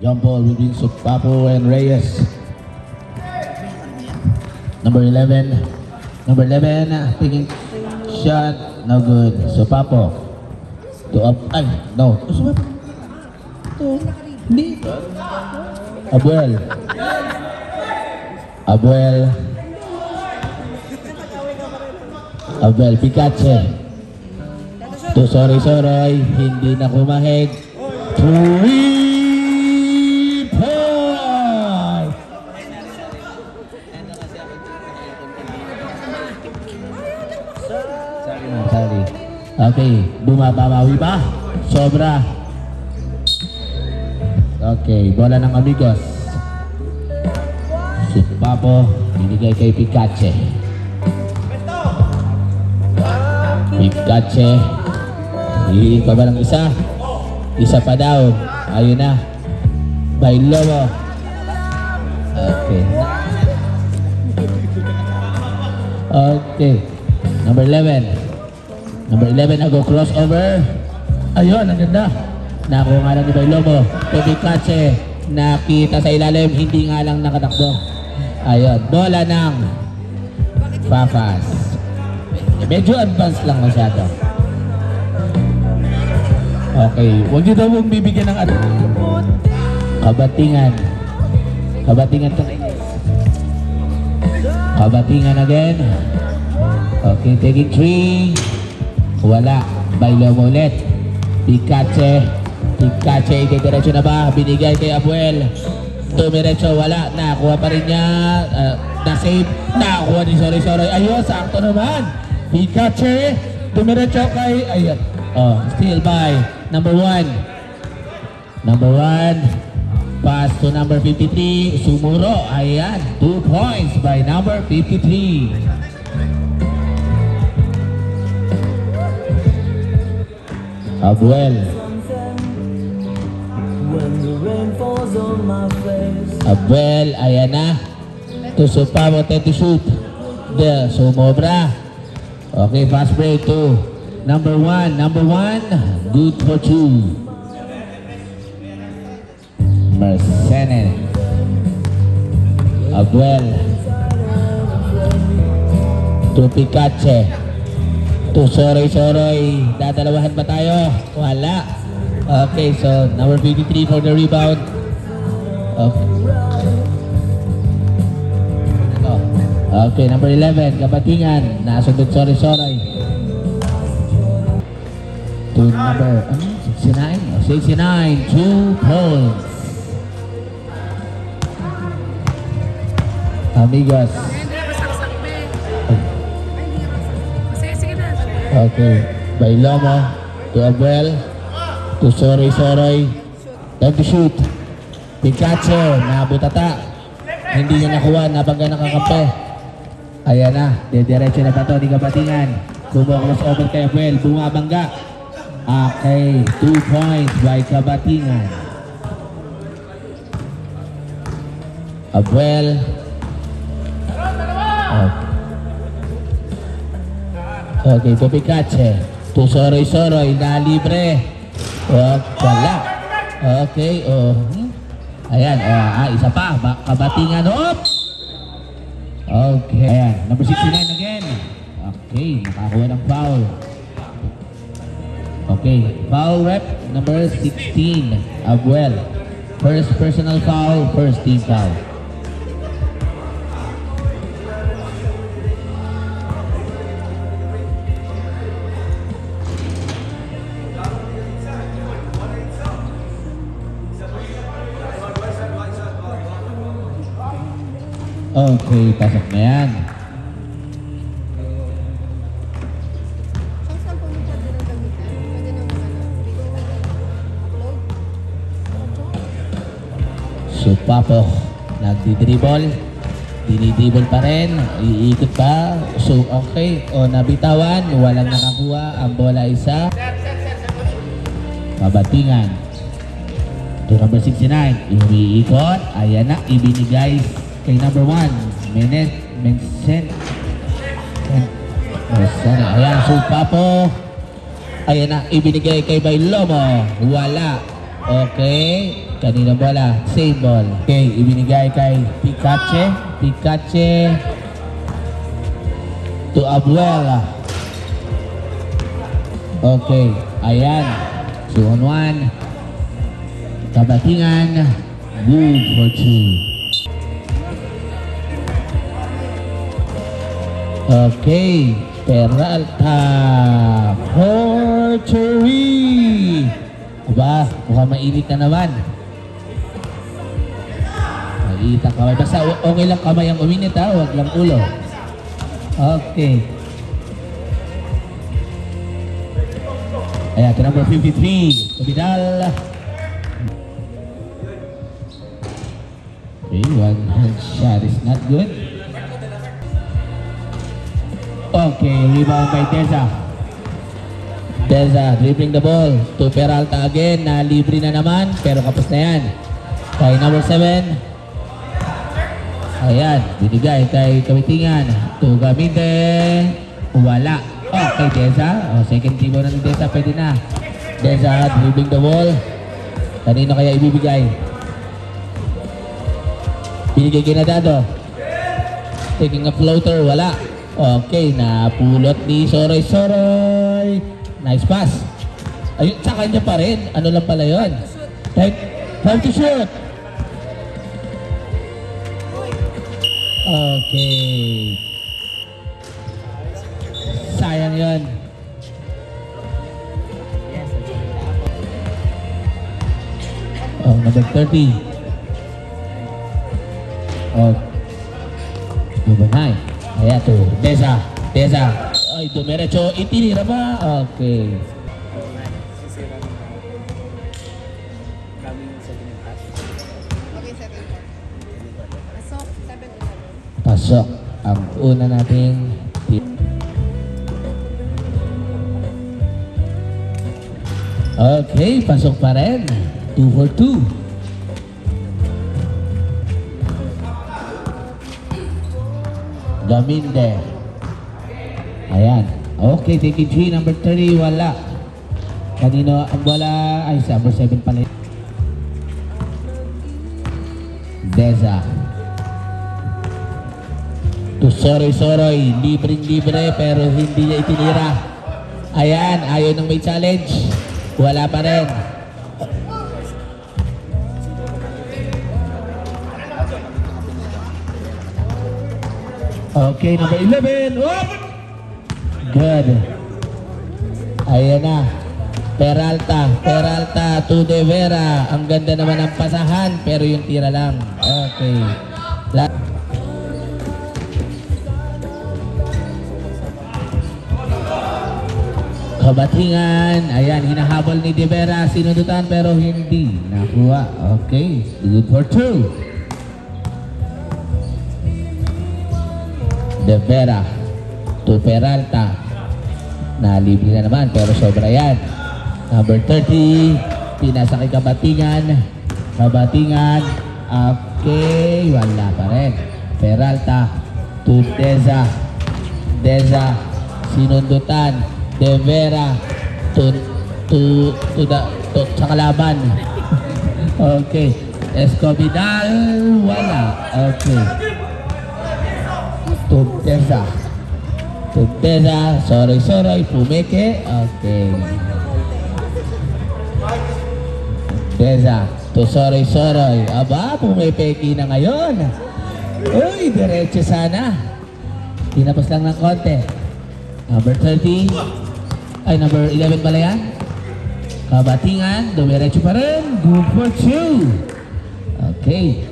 Jump ball between Supapo and Reyes. Number 11. Number 11, taking shot. No good. Supapo. To up. Ay, no. Supapo. Hindi. Abuel. Abuel. Abuel Picache. To sorry. Hindi na kumahig. 3 points. Sorry. Okay, bumabawi ba? Sobra. Okay, bola ng Amigos. Supapo, binigay kay Picache. Picache. Hihiin pa ba ng isa? Isa pa daw. Ayun na. Bailomo. Okay. Okay. Number 11. Number 11, go crossover. Ayun, ang ganda. Nakuha nga lang ni Bailomo. Picache. Nakita sa ilalim. Hindi nga lang nakatakbo. Ayun. Bola ng Fafas. Medyo advanced lang masyado. Okay. Huwag nyo daw mong bibigyan ng Kabatingan. Kabatingan to. Kabatingan again. Okay, taking 3. Wala. Bailomo ulit. Picache. Picache, diretso na ba? Binigay kay Abuel. Dumiretso, wala. Nakuha pa rin niya. Na-save. Nakuha ni sorry. Ayun, sakto naman. Picache. Dumiretso kay... Ayun. Oh, still by number 1. Number 1. Pass to number 53. Sumuro. Ayan. 2 points by number 53. Abuel. Abuel, ayan na. To Supapo, to shoot. There, sumobra. Okay, fast break to number 1. Number 1, good for 2. Mercedes. Abuel. To Picache. To sorry. Dadalawahan ba tayo? Wala. Okay, so number 53 for the rebound. Okay. Okay, number 11, Kabatingan. Nasundot sorry. To number 69. 69, 2 points. Amigos. Okay, Bailomo. To Abuel. To sorry. Time to shoot. Picache, nabutata. Hindi niya nakuha, nabangga nakakampi. Ayan na, diretso na ba ito ni Kabatingan. Kumuklos over kay Abuel, bumabangga. Okay, 2 points by Kabatingan. Abuel. Okay, to Picache. To sorry, na libre. Wala. Okay, ayan, isa pa. Kabatingan, Okay, ayan. Number 69 again. Okay, nakakuha ng foul. Okay, foul rep number 16, Abuel. First personal foul, first team foul. Okay, pasok na yan. Supapo, nagdi-dribble. Dinidribble pa rin. Iikot pa. So, okay. O, nabitawan. Walang nakakuha. Ang bola isa. Kabatingan. To number 69. Umiikot. Ayan na. Ibinigay kay number 1. Mencen. Ayan. Supapo. Ayan na. Ibinigay kay Bailomo. Wala. Okay. Kanina bola. Same ball. Okay. Ibinigay kay Picache. Picache. To Abuela. Okay. Ayan. 2-on-1. Kabatingan. Good for 2. Okay. Peralta. For 3. Aba, mukhang mainit na naman. Mainit ang kamay. Basta okay lang kamay ang uminit ha, huwag lang ulo. Okay. Ayan, ito number 53. Kabidal. Okay, one hand shot is not good. Okay, rebound by Deza. Deza dribbling the ball to Peralta again, na libre na naman pero kapos na yan kay number 7. Ayan, binigay kay Kawitingan to Gaminde, wala. Okay, Deza, second team na ng Deza, pwede na. Deza dribbling the ball, kanino kaya ibibigay? Binigay kay Nadado, taking a floater, wala. Okay, napulot ni Soroy. Nice pass. Ayun, sa kanya pa rin. Ano lang pala yun? Time to shoot. Okay. Sayang yun. Oh, number 30. Oh. Number 9. Ayan to. Deza. Ay, dumiretso. Itinira ba? Okay. Pasok ang una nating team. Okay, pasok pa rin. 2 for 2. Gaminde. Ayan. Okay, taking 3, number 30, wala. Kanino ang bola? Ay, number 7 pala. Deza. To Soroy. Libreng-libre pero hindi niya itinira. Ayan, ayaw nang may challenge. Wala pa rin. Okay, number 11. Whoop! Good. Ayan na. Peralta to De Vera. Ang ganda naman ng pasahan pero yung tira lang. Okay. Kabatingan. Ayan, hinahabol ni De Vera. Sinundutan pero hindi nakuha. Okay. Good for 2. De Vera to Peralta. Nalibre na naman pero sobra yan. Number 30, pinasa kay Kabatingan. Okay, wala pa rin. Peralta to Deza. Sinundutan. De Vera to sa kalaban. Okay. Escobidal, wala. Okay. To Deza. Soroy, Pumeke. Okay. Deza, to Soroy. Aba, pumipeki na ngayon. Uy, diretso sana. Tinapos lang ng konti. Number 30. Ay, number 11 pala yan. Kabatingan, dumiretso pa rin. Good for 2. Okay.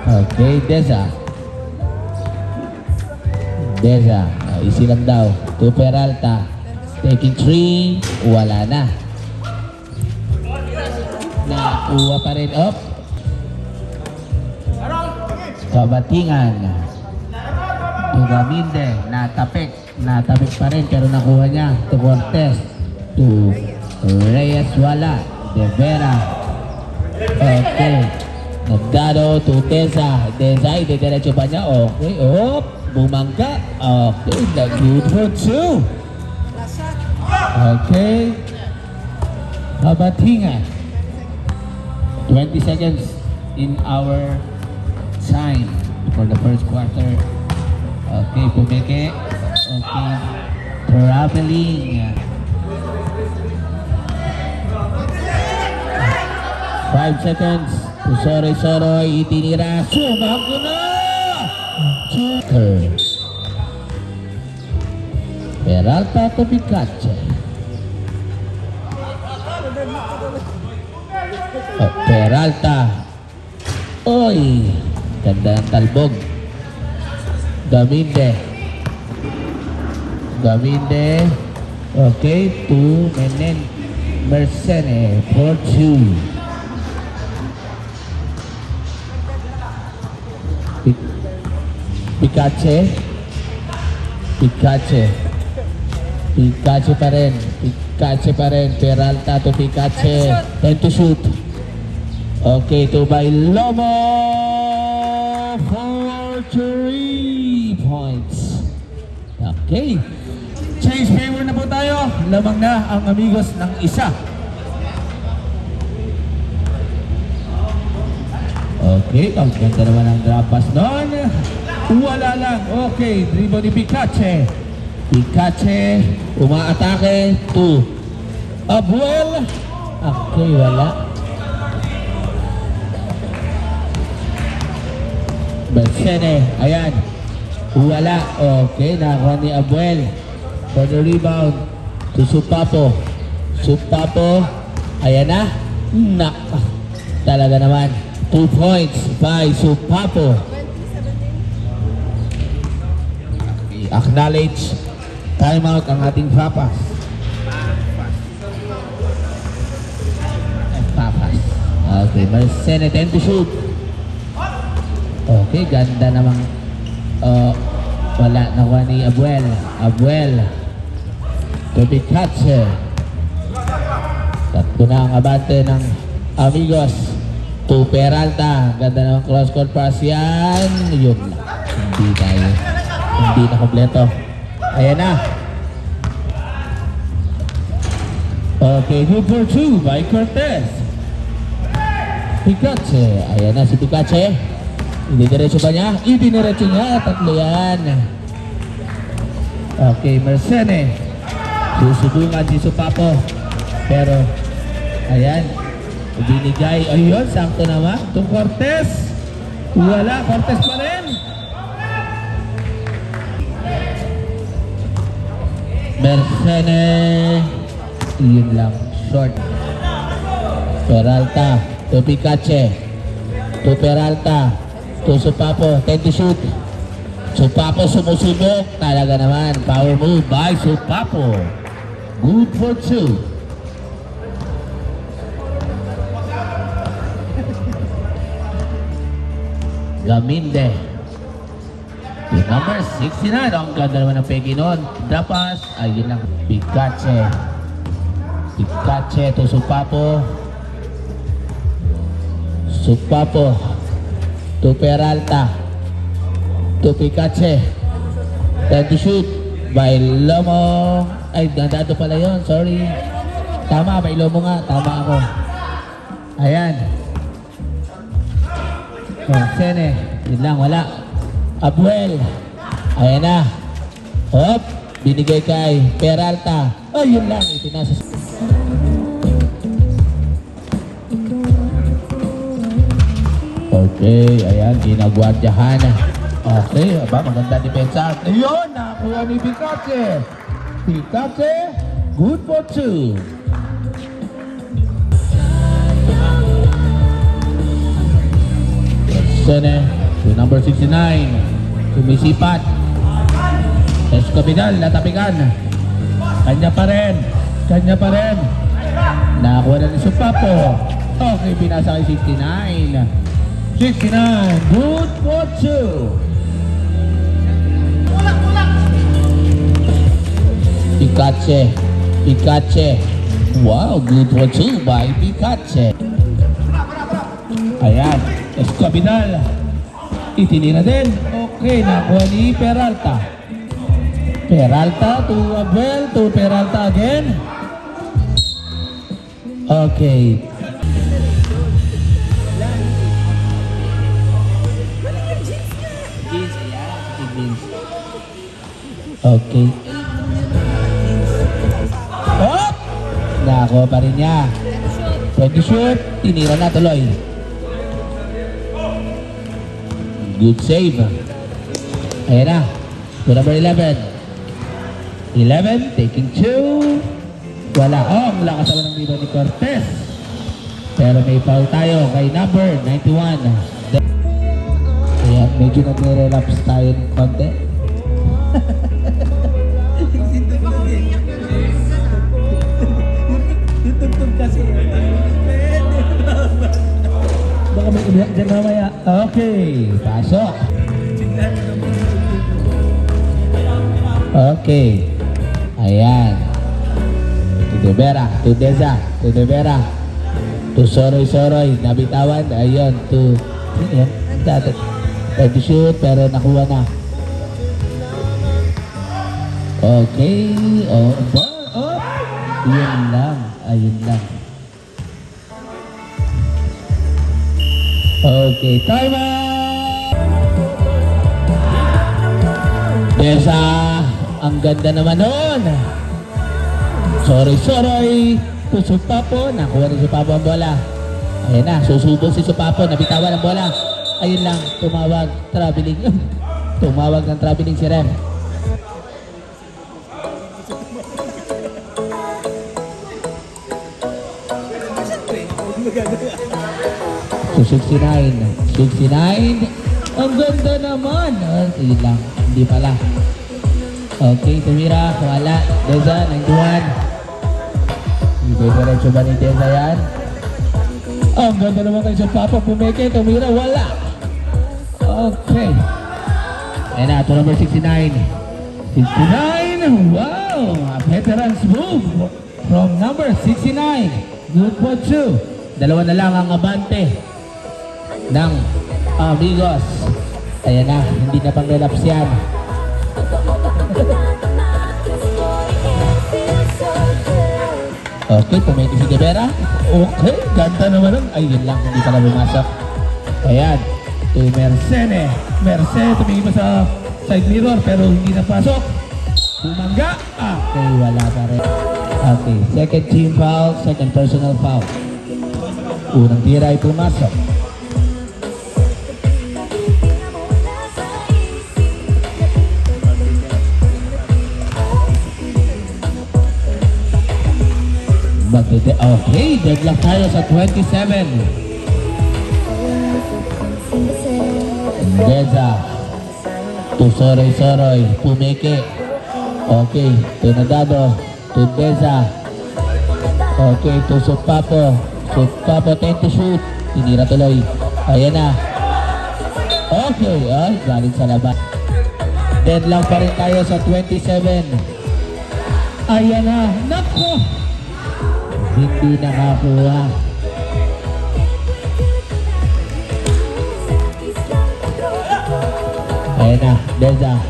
Okay, Deza. Easy lang daw. To Peralta. Taking 3. Wala na. Nakuha pa rin. Up. Kabatingan. To Gaminde. Natapik pa rin pero nakuha niya. To Cortez. To Reyes, wala. De Vera. Okay. Nagdado to Tessa. Tessa, diretso pa niya. Okay, bumangga. Okay, good for 2. Okay. Habatinga. 20 seconds in our time for the first quarter. Okay, pumike. Okay. Traveling. 5 seconds. Soroy, itinira. Sumago na! Joker. Peralta to Picache. Peralta. Oy! Ganda ng talbog. Gaminde. Okay, to Menen. Mercene for 2. Picache pa rin. Peralta to Picache. 10 to shoot. Okay, to by Lomo for 3 points. Okay. Change favor na po tayo. Lamang na ang amigos ng isa. Okay, ang ganda naman ang drop pass noon. Wala lang. Okay, dribble ni Picache. Umaatake to Abuel. Okay, wala. Bersene, ayan. Wala. Okay, nakakuha ni Abuel. For the rebound to Supapo. Ayan na. Talaga naman. 2 points by Supapo. Acknowledge timeout ang ating Papas. Okay, Mercene 10 to shoot. Okay, ganda namang wala nakuha ni Abuel to Picache. Tatlo na ang abante ng amigos to Peralta. Ganda namang cross court pass yan. Yun lang, hindi na kompleto. Ayan na. Okay, good for 2 by Cortez. Picache. Ayan na si Picache. Diretso ba niya? Idiniretso niya. Tatlo yan. Okay, Mercene. Susubungan si Supapo. Pero, ayan. Binigay. Ayun, sakto naman. Itong Cortez. Wala. Cortez pa rin. Mercene. Yun lang. Short. Peralta. To Picache. To Peralta. To Supapo. 10 to shoot. Supapo sumusubok. Talaga naman. Power move by Supapo. Good for 2. Gaminde. Yung number 69. Ang ganda naman ng pegi nun. Dapas. Ayun lang. Picache to Supapo. To Peralta. To Picache. 10 to shoot. By Lomo. Ay, gandado pala yun. Sorry. Tama, by Lomo nga. Tama ako. Ayan. Sene. Yun lang, wala. Abuel. Ayan na. Hop. Binigay kay Peralta. Oh, yun lang. Itinasa. Okay, ayan. Ginagwardyahan. Okay, aba, maganda depensa. Ayun, nakakuha ni Picache. Good for 2. Sene, to number 69. Sumisipat. Escovidal, natapikan. Kanya pa rin. Nakakuha na ni Supapo. Okay, binasa kay 69. Good for 2. Picache. Wow, good for 2 by Picache. Ayan. Escovidal. Itinira din. Okay, nakuha ni Peralta. Peralta to Abuel, to Peralta again. Okay. Okay. Oh! Nakuha pa rin niya. 20 shoot, tinira na tuloy. Good save. Ayan na. To number 11. 11, taking 2. Wala. Oh, ang lakas naman ng dito ni Cortez. Pero may foul tayo kay number 91. Kaya medyo nagre-relapse tayo ng konti. Yung tugtog kasi. Baka may umiyak dyan mamaya. Okay, pasok. Okay. Ayan. To Devera, to Deza, to Devera. To Soroy, nabitawan. Ayun, to... Yan, dati. Pwede shoot, pero nakuha na. Okay. Oh, oh. Yun lang. Ayun lang. Okay, time out! Desa, ang ganda naman nun. Sorry. To Supapo, nakuha ni Supapo ang bola. Ayan na, susubo si Supapo, nabitawan ang bola. Ayun lang, tumawag, traveling. Tumawag ng traveling si Rem. So 69. Ang ganda naman. Yun lang, hindi pala. Okay, tumira, wala. Deza, 91. Diretso ba ni Deza yan? Ang ganda naman kayo sa Papa Pumeke, tumira, wala. Okay. And to number 69. 69, wow! A veteran's move from number 69. Good for 2. Dalawa na lang ang abante ng Amigos. Ayan na, hindi na pang relaps yan. Okay, pumiti si Devera. Okay, ganda naman nun. Ay, yun lang, hindi pala bumasok. Ayan, to Mercene. Tumingin pa sa side mirror pero hindi napasok. Bumangga. Okay, wala pa rin. Okay, second team foul, second personal foul. Unang tira ay pumasok. Okay, deadlock tayo sa 27. Deza. To Soroy. Pumeke. Okay, to Nadado. To Deza. Okay, to Supapo. Tend to shoot. Tinira tuloy. Ayan na. Okay, galing sa labas. Deadlock pa rin tayo sa 27. Ayan na. Nako! Hindi nakakuha. Ayan na, Deza,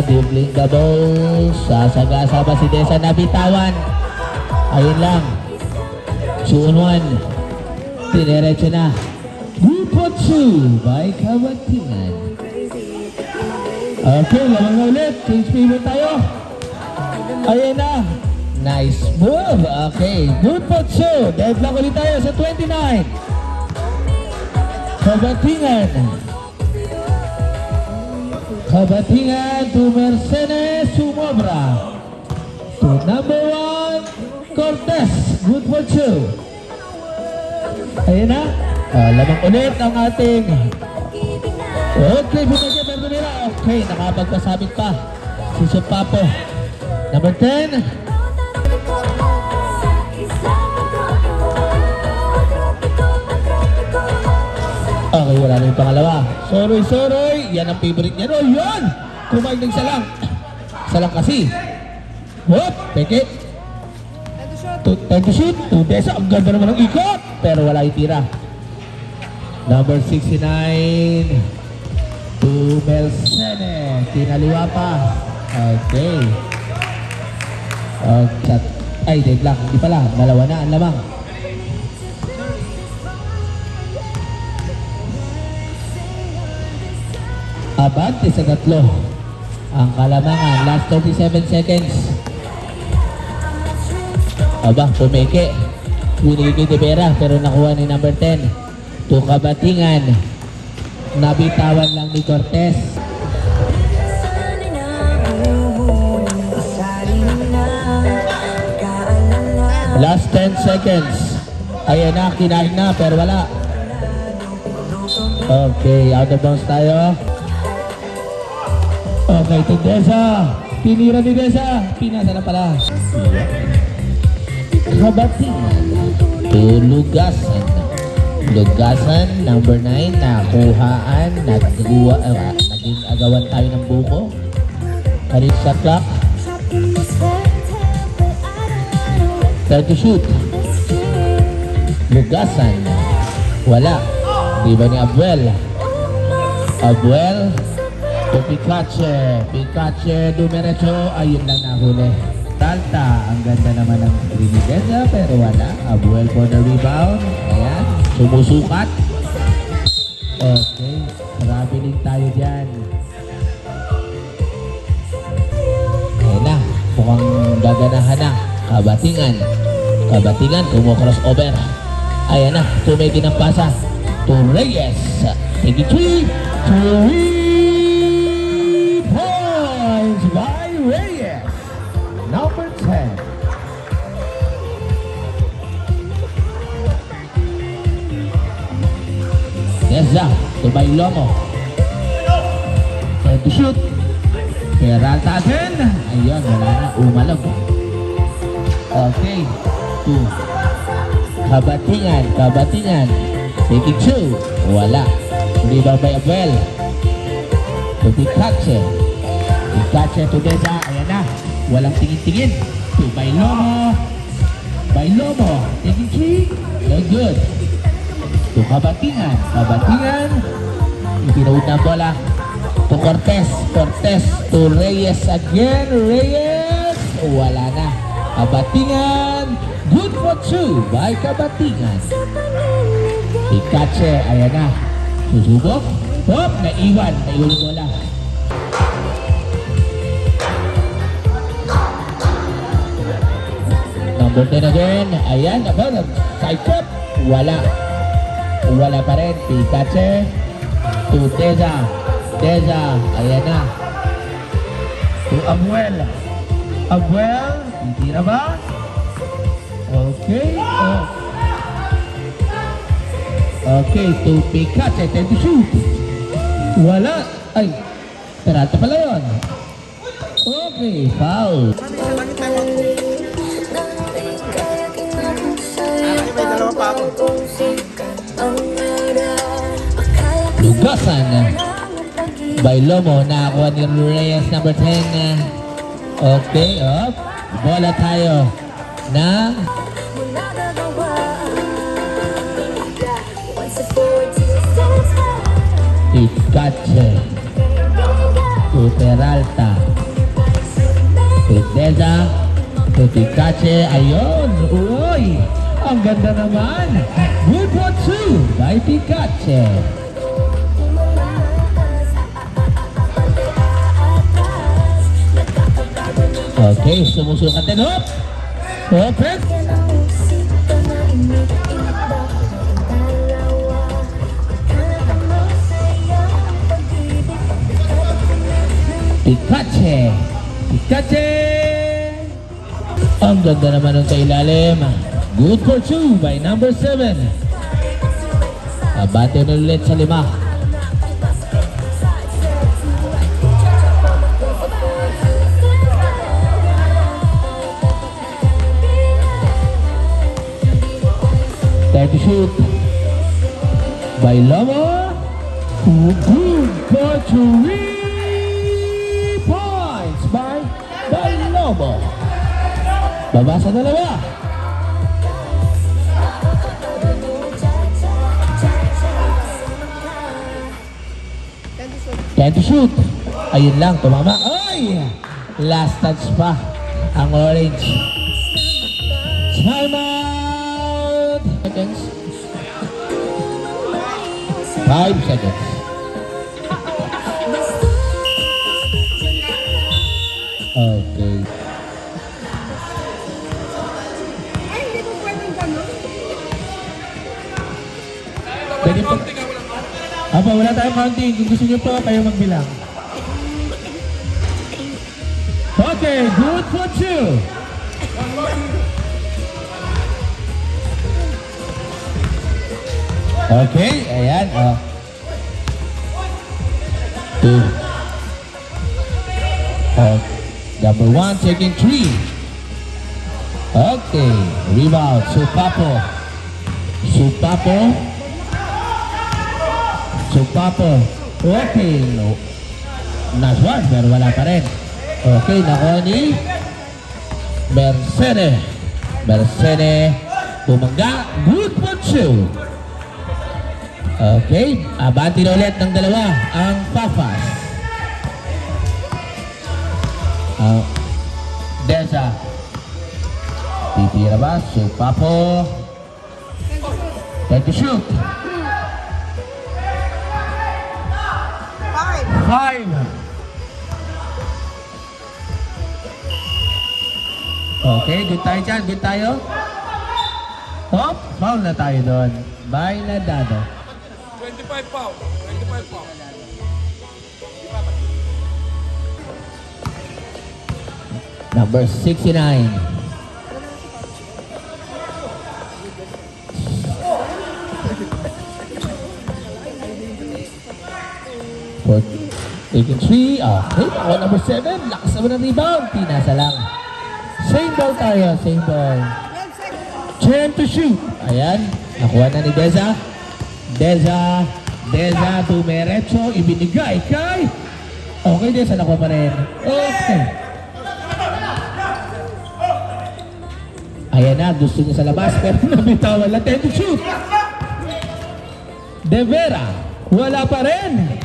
dribbling the ball. Sasagasa ba si Deza, nabitawan. Ayun lang. 2-on-1. Dinerecho na. Bupotsu by Kabatingan. Okay, lamang na ulit. Change payment tayo. Ayan na. Nice move. Okay, good for 2. Deadlock ulit tayo sa 29. Kabatingan to Mercedes Sumobra. To number 1, Cortez. Good for 2. Ayan na. Lamang ulit ang ating. Okay, bumagay pero nila. Okay, nakapagpasabit pa. Si Supapo. Number 10. Okay, wala na yung pangalawa. Soroy. Yan ang favorite niya. Oh, yun! Kumain ng salang. Salang kasi. Hop! Peke. Time to shoot. To Deza. Ang ganda naman ng ikot. Pero wala yung tira. Number 69. To Melsene. Kinaliwa pa. Okay. Ay, dead lang. Hindi pala. Dalawa na ang lamang. Abante sa tatlo. Ang kalamangan. Last 37 seconds. Aba, pumeke. Binigay kay Tibera pero nakuha ni number 10. To Kabatingan. Nabitawan lang ni Cortez. Last 10 seconds. Ayan na, kinain na pero wala. Okay, out of bounds tayo. Okay, to Deza. Tinira ni Deza. Pinasa na pala. Kabatingan. To Lugasan. Lugasan, number 9. Nakuhaan. Naging agawan tayo ng buko. Harit sa clock. Time to shoot. Lugasan. Wala. Di ba ni Abuel? Abuel. To Picache. Picache, dumiretso. Ayun lang nahuli. Talta. Ang ganda naman ng Trinidad pero wala. Abuel for the rebound. Ayan. Sumusukat. Okay. Traveling tayo dyan. Ayan na. Mukhang gaganahan na. Kabatingan. Kabatingan. Kumo-crossover. Ayan na. Tumegi ng pasa. To Reyes. Take it 3. 3 points by Reyes. Number 10. Deza. To Bailomo. Time to shoot. Peralta again. Ayun. Wala na. Umalog. Okay. 2. Kabatingan. Kabatingan. Taking 2. Wala. Hindi ba by Abel? To Picache. Picache to Deza. Ayan na. Walang tingin-tingin. To Bailomo. Bailomo. Taking 3. No good. To Kabatingan. Kabatingan. Itinawid na ang bola. To Cortez. Cortez. To Reyes again. Reyes. Wala na. Kabatingan. Good for 2 by Kabatingan. Picache. Ayan na. Susubok. Hop. Naiwan. Naiwan yung bola. Number 10 again. Ayan. Side step. Wala. Wala pa rin. Picache. To Deza. Deza. Ayan na. To Abuel. Abuel. Hindi na ba? Okay. Oh. Okay. To Picache. Time to shoot. Wala. Ay. Peralta pala yun. Okay. Foul. Lugasan. Bailomo. Nakakuha ni Reyes number 10. Okay. Up. Bola tayo. Na. Picache. To Peralta. To Deza. To Picache. Ayun. Uy. Ang ganda naman. Good for 2 by Picache. Okay, sumusukat din. Hop! Open! Picache! Picache! Ang ganda naman ng kailalim. Good for 2 by number 7. Abate na ulit sa 5. Time to shoot. Bailomo. Good for 3 points by Bailomo. Baba sa dalawa. 10 to shoot. Ayun lang, tumama. Ay! Last touch pa ang orange. Time out! Seconds. 5 seconds. Okay. Ay, hindi po pwedeng gano'n. Pwede po. Apa, wala tayong counting. Kung gusto nyo po, kayo magbilang. Okay, good for 2. Okay, ayan. 2. Number 1 taking 3. Okay, rebound. Supapo. Okay, no. Nice one, pero wala pa rin. Okay, nakuha ni Mercedes. Bumangga. Good for 2. Okay, abanti na ulit ng dalawa ang Fafas. Deza. Titira ba? Supapo. Time to shoot. 5. Okay, good tayo dyan. Good tayo. Hop, foul na tayo doon. By Nadado. 25 pound. 25 pound. Number 69. For taking 3. Okay, ako number 7. Lakas naman ng rebound. Pinasa lang. Same ball tayo. Same ball. 10 to shoot. Ayan. Nakuha na ni Deza. Deza dumiretso. Ibinigay kay. Okay, Deza. Nakuha pa rin. Okay. Ayan na. Gusto niya sa labas. Pero nabitawan lang. 10 to shoot. De Vera. Wala pa rin.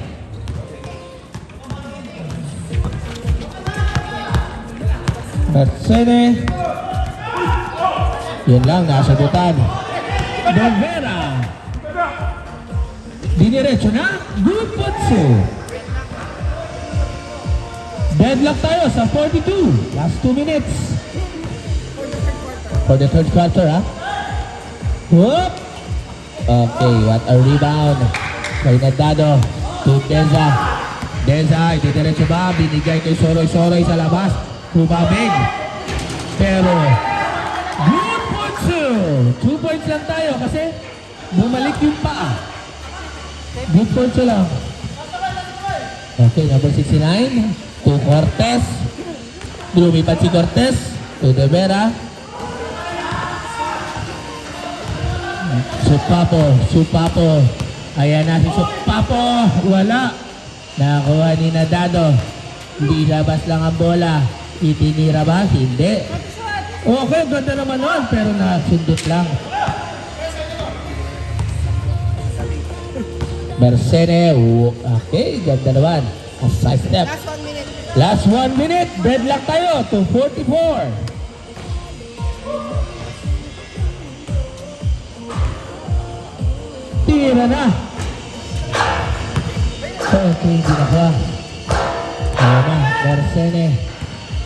Mercedes. Yun lang, nasagutan. De Vera. Diniretso na. Good putso. Deadlock tayo sa 42. Last 2 minutes. For the third quarter, ha? Whoop! Okay, what a rebound. Kay Nadado. To Deza. Deza, itidiretso ba? Binigay kay Soroy sa labas. Kumabig. Pero, good putso. 2 points lang tayo kasi bumalik yung paa. Good putso lang. Okay, number 69. To Cortez. Lumipat si Cortez. To De Vera. Supapo. Ayan na si Supapo. Wala. Nakakuha ni Nadado. Hindi labas lang ang bola. Itinira ba? Hindi. Okay, ganda naman nun. Pero nasundot lang. Mercedes. Okay, ganda naman. A side step. Last 1 minute. Last 1 minute. Deadlock tayo to 44. Tira na. Okay, hindi na ba? Ayan na,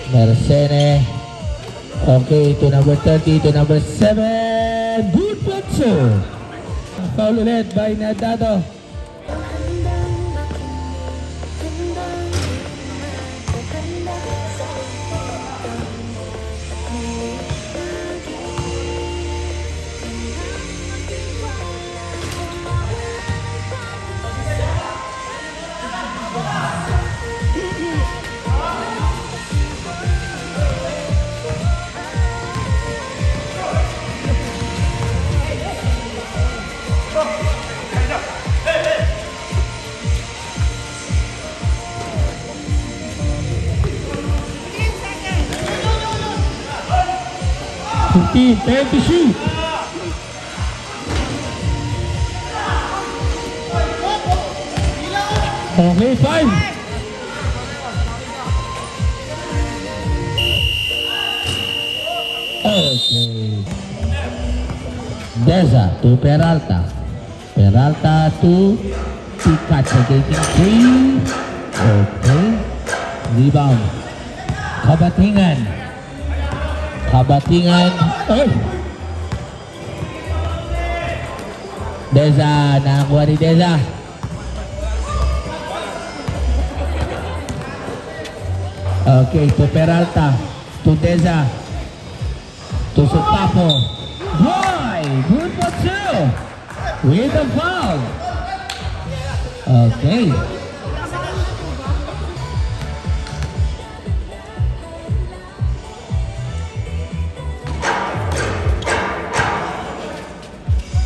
Mercedes. Okay, to number 30, to number 7. Good putso. Foul ulit by Nadado. Time to shoot. Okay, 5. Okay. Deza to Peralta. Peralta to Pikachu taking 3. Okay. Rebound. Kabatingan. Kabatingan. Ay! Deza. Nakakuha ni Deza. Okay, to Peralta. To Deza. To Supapo. Why? Good for 2. With a foul. Okay.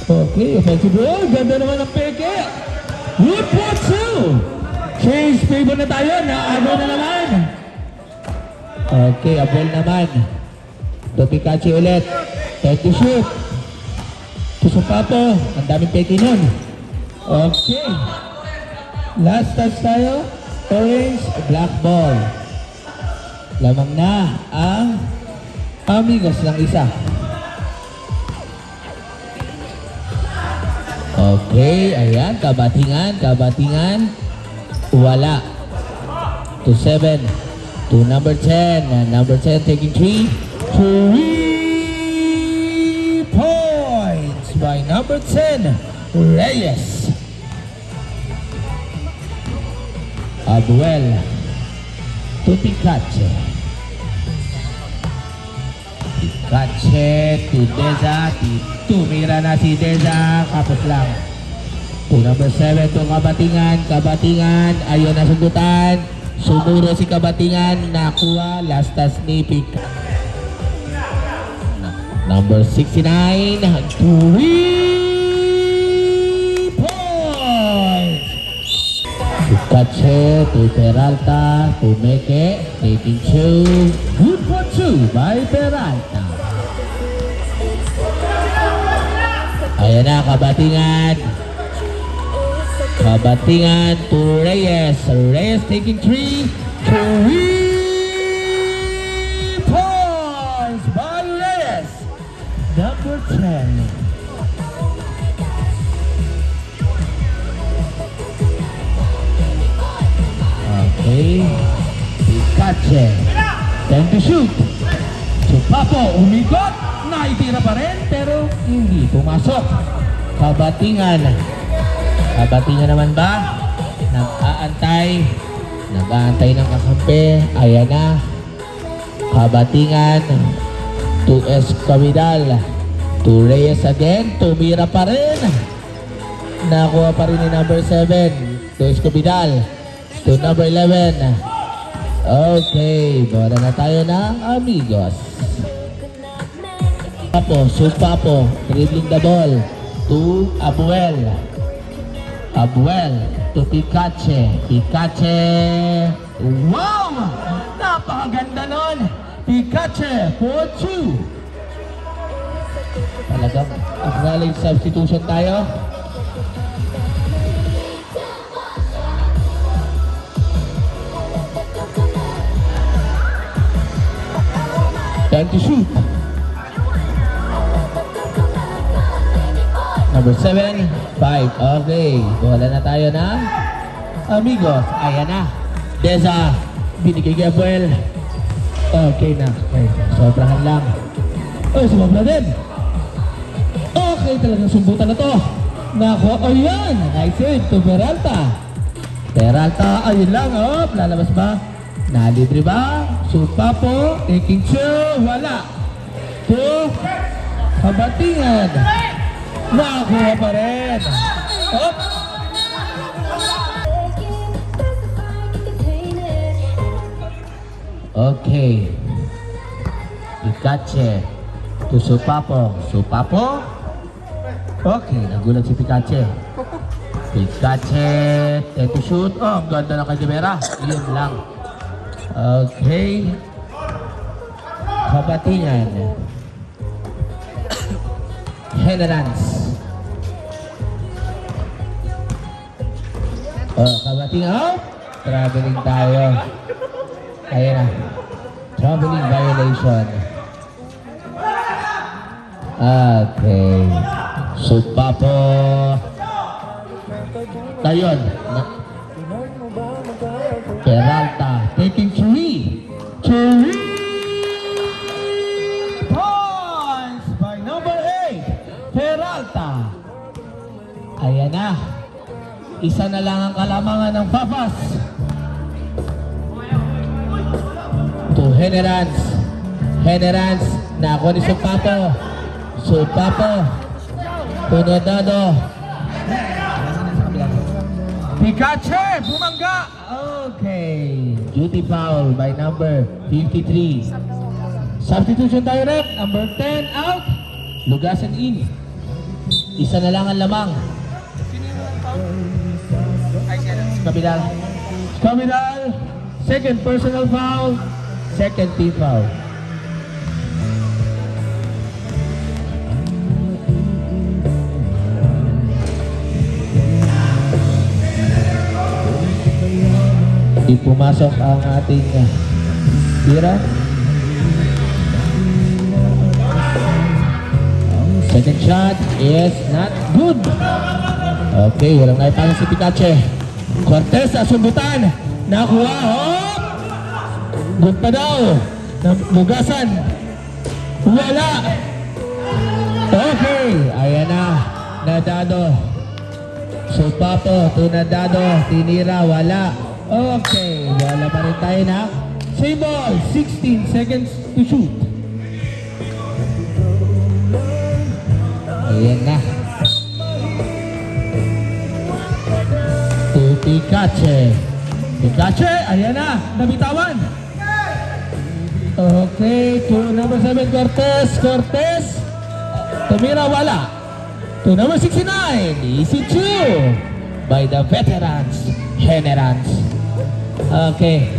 Okay, offensive ball. Ganda naman ang peke. Good for 2. Change favor na tayo. Naano na naman. Okay, a ball naman. To Pikachu ulit. Take to shoot. To Supapo. Ang daming peke nun. Okay. Last touch tayo. Orange, black ball. Lamang na ang Amigos ng isa. Okay, ayan. Kabatingan, kabatingan. Wala. To 7. To number 10. And number 10 taking 3. 3 points by number 10, Reyes. Abuel to Pikachu. Pikachu to Deza. Tumira na si Deza. Kapos lang. To number 7 to Kabatingan. Kabatingan. Ayun na sundutan. Sumuro si Kabatingan. Nakuha. Last touch ni Pikachu. Number 69, 3 points. Pikachu to Peralta, to Meke, taking 2. Good for 2 by Peralta. Ayan na, Kabatingan. Kabatingan to Reyes. Reyes taking 3. 3 points by Reyes. Number 10. Okay. Pikachu. Time to shoot. Supapo, umigot. Naitira pa rin, pero hindi pumasok. Kabatingan. Kabatingan naman ba? Nag-aantay. Nag-aantay ng kakampi. Ayan na. Kabatingan. To Escamidal. To Reyes again. Tumira pa rin. Nakuha pa rin ni number 7. To Escamidal. To number 11. Okay. Bola na tayo ng Amigos. Supapo. Dribbling the ball. To Abuel. Abuel. To Pikachu. Pikachu. Wow! Napakaganda nun. Pikachu for 2. Talagang acknowledge substitution tayo. Time to shoot. Number 7, 5. Okay. Bola na tayo ng Amigos. Ayan na. Deza. Binigay kay Abuel. Okay na. Okay. Sobrahan lang. Oh, sumabla din. Okay, talagang sumbutan na to. Nakuha. Oh, yan. Nice save to Peralta. Peralta. Ayun lang. Oh, lalabas ba? Nalibre ba? Supapo. Taking 2. Wala. To Kabatingan. Nakuha pa rin. Oh. Okay. Pikachu to Supapo. Supapo. Okay, nagulat si Pikachu. Pikachu, take to shoot. Oh, ang ganda ng Kajimera. Yun lang. Okay. Kabatingan. Henarans. Oh, kabating out. Traveling tayo. Ayan na. Traveling violation. Okay. Supa po. Ayun. Peralta taking 3 points by number 8 Peralta. Ayan na. Isa na lang ang kalamangan ng Papas. To Generans. Generans. Nakuha ni Supapo. Supapo. Tunodado. Pikachu. Bumangga. Okay. Duty foul by number 53. Substitution tayo rep. Number 10 out. Lugasan in. Isa na lang ang lamang. Kabidal. Kabidal. Second personal foul. Second team foul. Di pumasok ang ating tira. Second shot is not good. Okay, walang naipang si Pikachu. Cortez sa sumbutan. Nakuha. Oh! Good pa daw. Lugasan. Wala. Okay. Ayan na. Nadado. Supapo. Tunadado. Tinira. Wala. Okay. Wala pa rin tayo na. Same ball. 16 seconds to shoot. Ayan na. To Pikachu. Pikachu. Ayan na. Nabitawan. Okay. To number 7 Cortez. Cortez. Tumira. Wala. To number 69. Easy 2 by the veterans. Generans. Okay.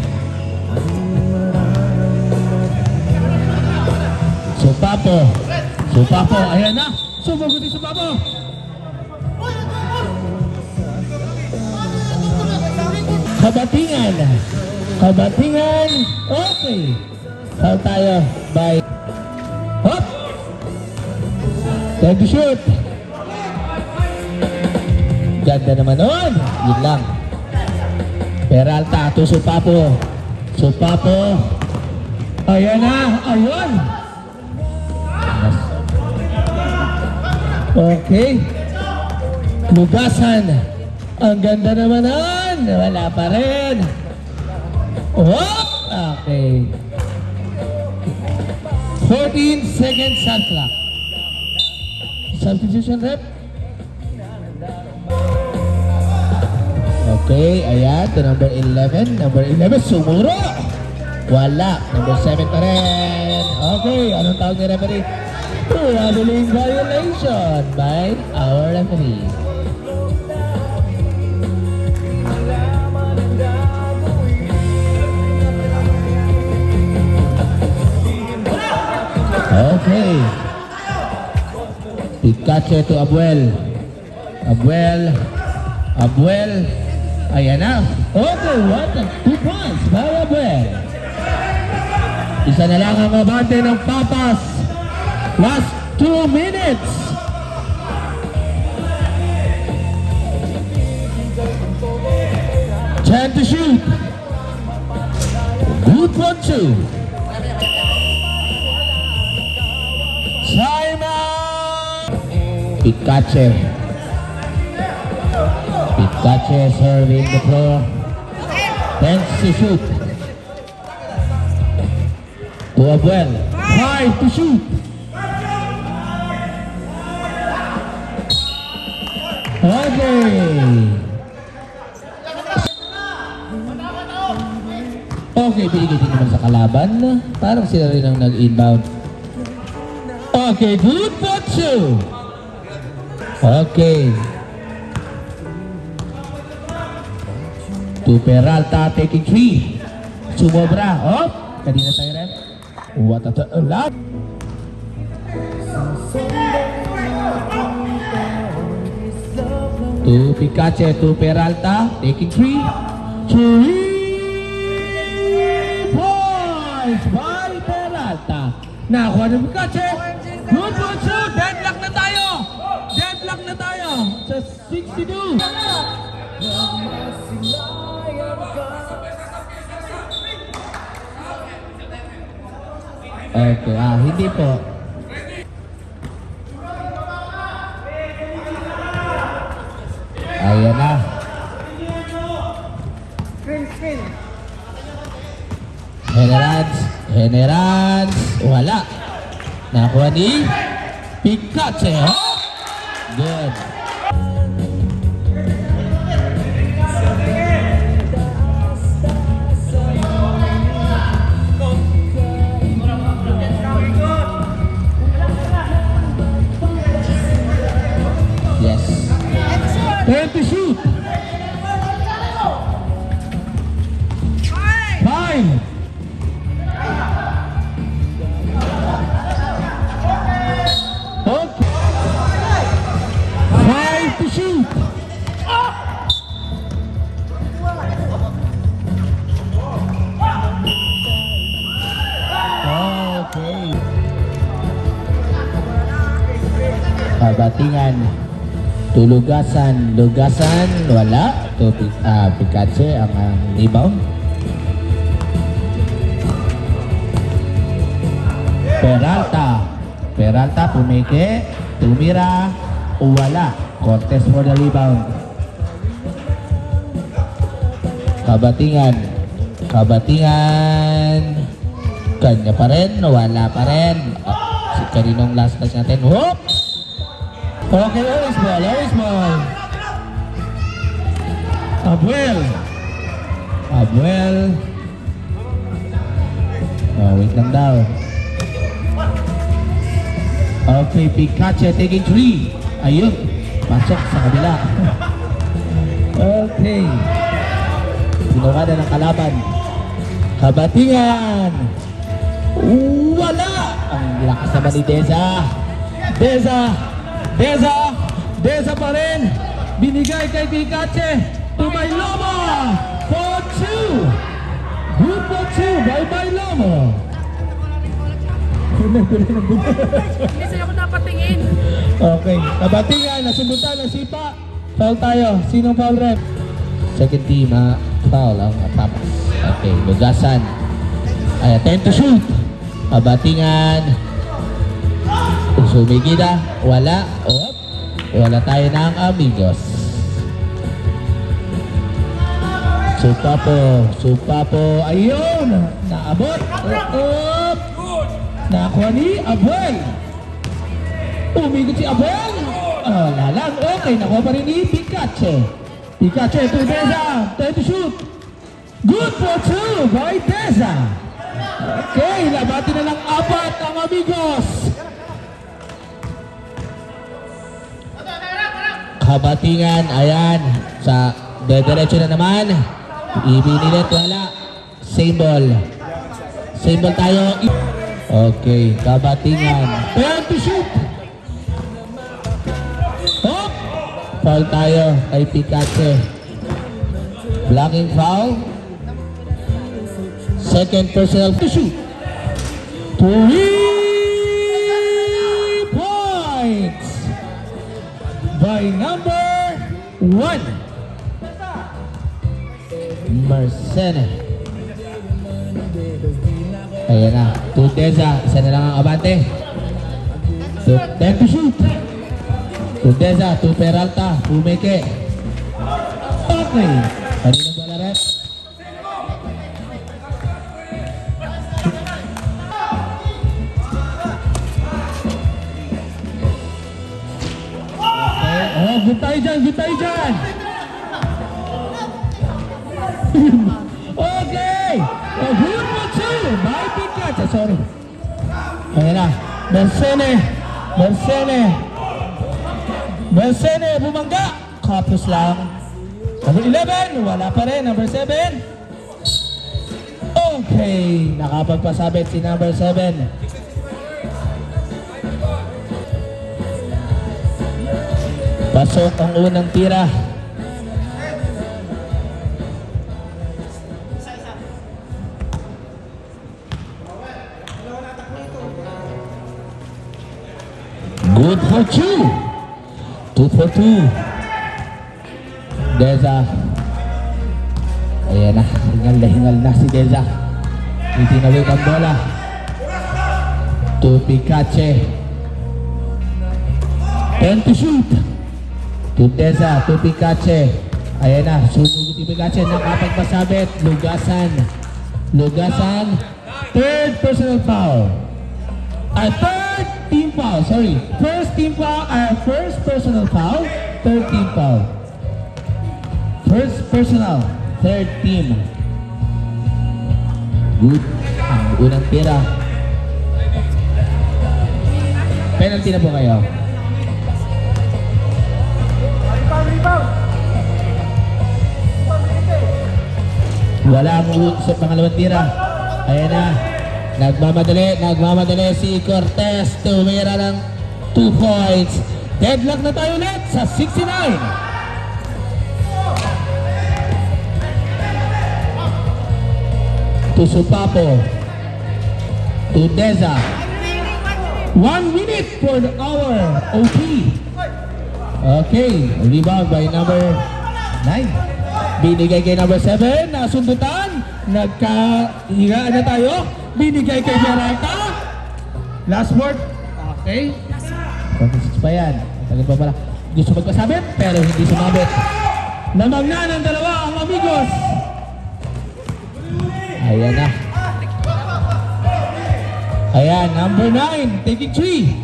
Supapo. Supapo. Ayan na. Sumaguti Supapo. Kabatingan. Kabatingan. Okay. Foul tayo by hop. Time to shoot. Ganda naman nun. Yun lang. Peralta to Supapo. Supapo. Ayan na. Ayun. Okay. Lugasan. Ang ganda naman nun. Wala pa rin. Hop. Okay. 14 seconds shot clock. Substitution rep. Okay, ayan. To number 11. Number 11, sumuro. Wala. Number 7 pa rin. Okay, anong tawag ni referee? Traveling violation by our referee. Okay. Pikachu to Abuel. Abuel. Abuel. Ayan na. Okay, what? 2 points by Abuel. Isa na lang ang abante ng Papas. Last 2 minutes. Time to shoot. Good 1-2. Time out. Pikachu. Pikachu serving the floor. Tends to shoot. To Abuel. 5 to shoot. Okay. Okay, binigay din naman sa kalaban. Parang sila rin ang nag-inbound. Okay, good for 2. Okay. To Peralta taking 3. Sumobra. Oh, kanina tayo rin. What a lot. To Picache, to Peralta. Taking 3. 3 points by Peralta. Nakuha ng Picache. Good for 2. Deadlock na tayo. Deadlock na tayo. Sa 62. Okay, hindi po. Ayan na. Generans, wala. Nakuha ni Picache. Oh! Good. Yes. Time to shoot. 5. Okay. 5 to shoot. Okay. Batingan. Lugasan, wala. To Picache ang rebound. Peralta pumike, tumira, wala. Cortez for the rebound. Kabatingan. Kanya pa rin, wala pa rin. Si kaninong last touch natin. Whoop! Okay, always ball. Abuel. Wait lang daw. Okay, Picache taking 3. Ayun, pasok sa kabila. Okay. Sinuha na ng kalaban. Kabatingan. Wala. Ang lakas naman ni Deza pa rin. Binigay kay Picache. Tumay Lomo. For 2. Good for 2 by Lomo. Hindi sa'yo ko napatingin. Okay. Kabatingan. Nasundutan ng sipa. Foul tayo. Sinong foul rep? Second team, foul ang tapas. Okay. Lugasan. Ay, attempt to shoot. Kabatingan. Sumigida. Wala. Wala tayo ng amigos. Supapo. Ayun. Naabot. Nakuha ni Abuel. Umigot si Abuel. Lalang. Okay. Nakuha pa rin ni Picache. To Deza. Time to shoot. Good for 2 by Deza. Okay. Labati na lang 4 ang amigos. Kabatingan, ayan, sa dediretso na naman. Ibinilit, wala. Same ball tayo. Okay, Kabatingan. Time to shoot. Oh! Foul tayo kay Picache. Blocking foul. Second personal to shoot. 3 points by number 1. Marcene. Ayan na. To Deza. Isa na lang ang abante. Time to shoot. To Deza. To Peralta. Pumeke. Okay. Kanina ba rep? Good tayo dyan. Okay. Good for 2 by Picache. Sorry. Ayan na. Marcene. Bumangga. Kapos lang. Number 11. Wala pa rin. Number 7. Okay. Nakapagpasabit si number 7. Pasok ang unang tira. Good for two. 2 for 2. Deza. Ayan na. Hingal na si Deza. Itinawid ang bola. To Picache. 10 to shoot. To Deza. To Picache. Ayan na. Sumugot si Picache. Nakapagpasabit. Lugasan. Third personal foul. Third team foul. Sorry. First team foul. First personal foul. Third team foul. First personal. Third team. Good. Ang unang tira. Penalty na po kayo. Wala ang sa pangalawang tira. Ayan na. Nagmamadali si Cortez. Tumira ng 2 points. Deadlock na tayo ulit sa 69. To Supapo. To Deza. 1 minute for our OT. Okay. Rebound by number 9. Binigay kay number 7. Nasundutan. Nagkahigaan na tayo. Binigay kay Jarata. Last word. Okay. 26 pa yan. Tagal pa pala. Gusto magpasabit pero hindi sumabit. Namagna ng dalawa ang amigos. Ayan na. Ayan, number 9. Taking 3.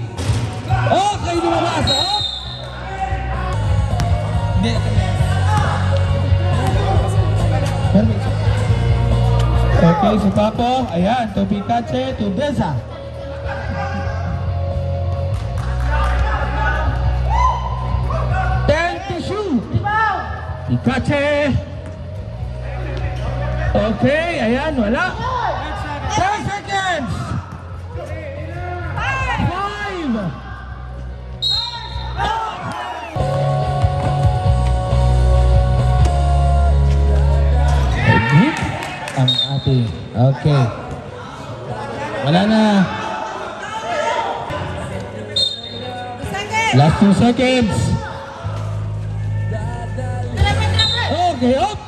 Okay, lumabas. Oh. Hindi. Okay, si Papo. Ayan, to Picache, to Deza. Picache. Okay, ayan, wala. 10 seconds. 5. Ang ating. Okay. Wala na. Last 2 seconds. Okay, up.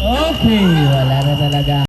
Okay, wala na talaga.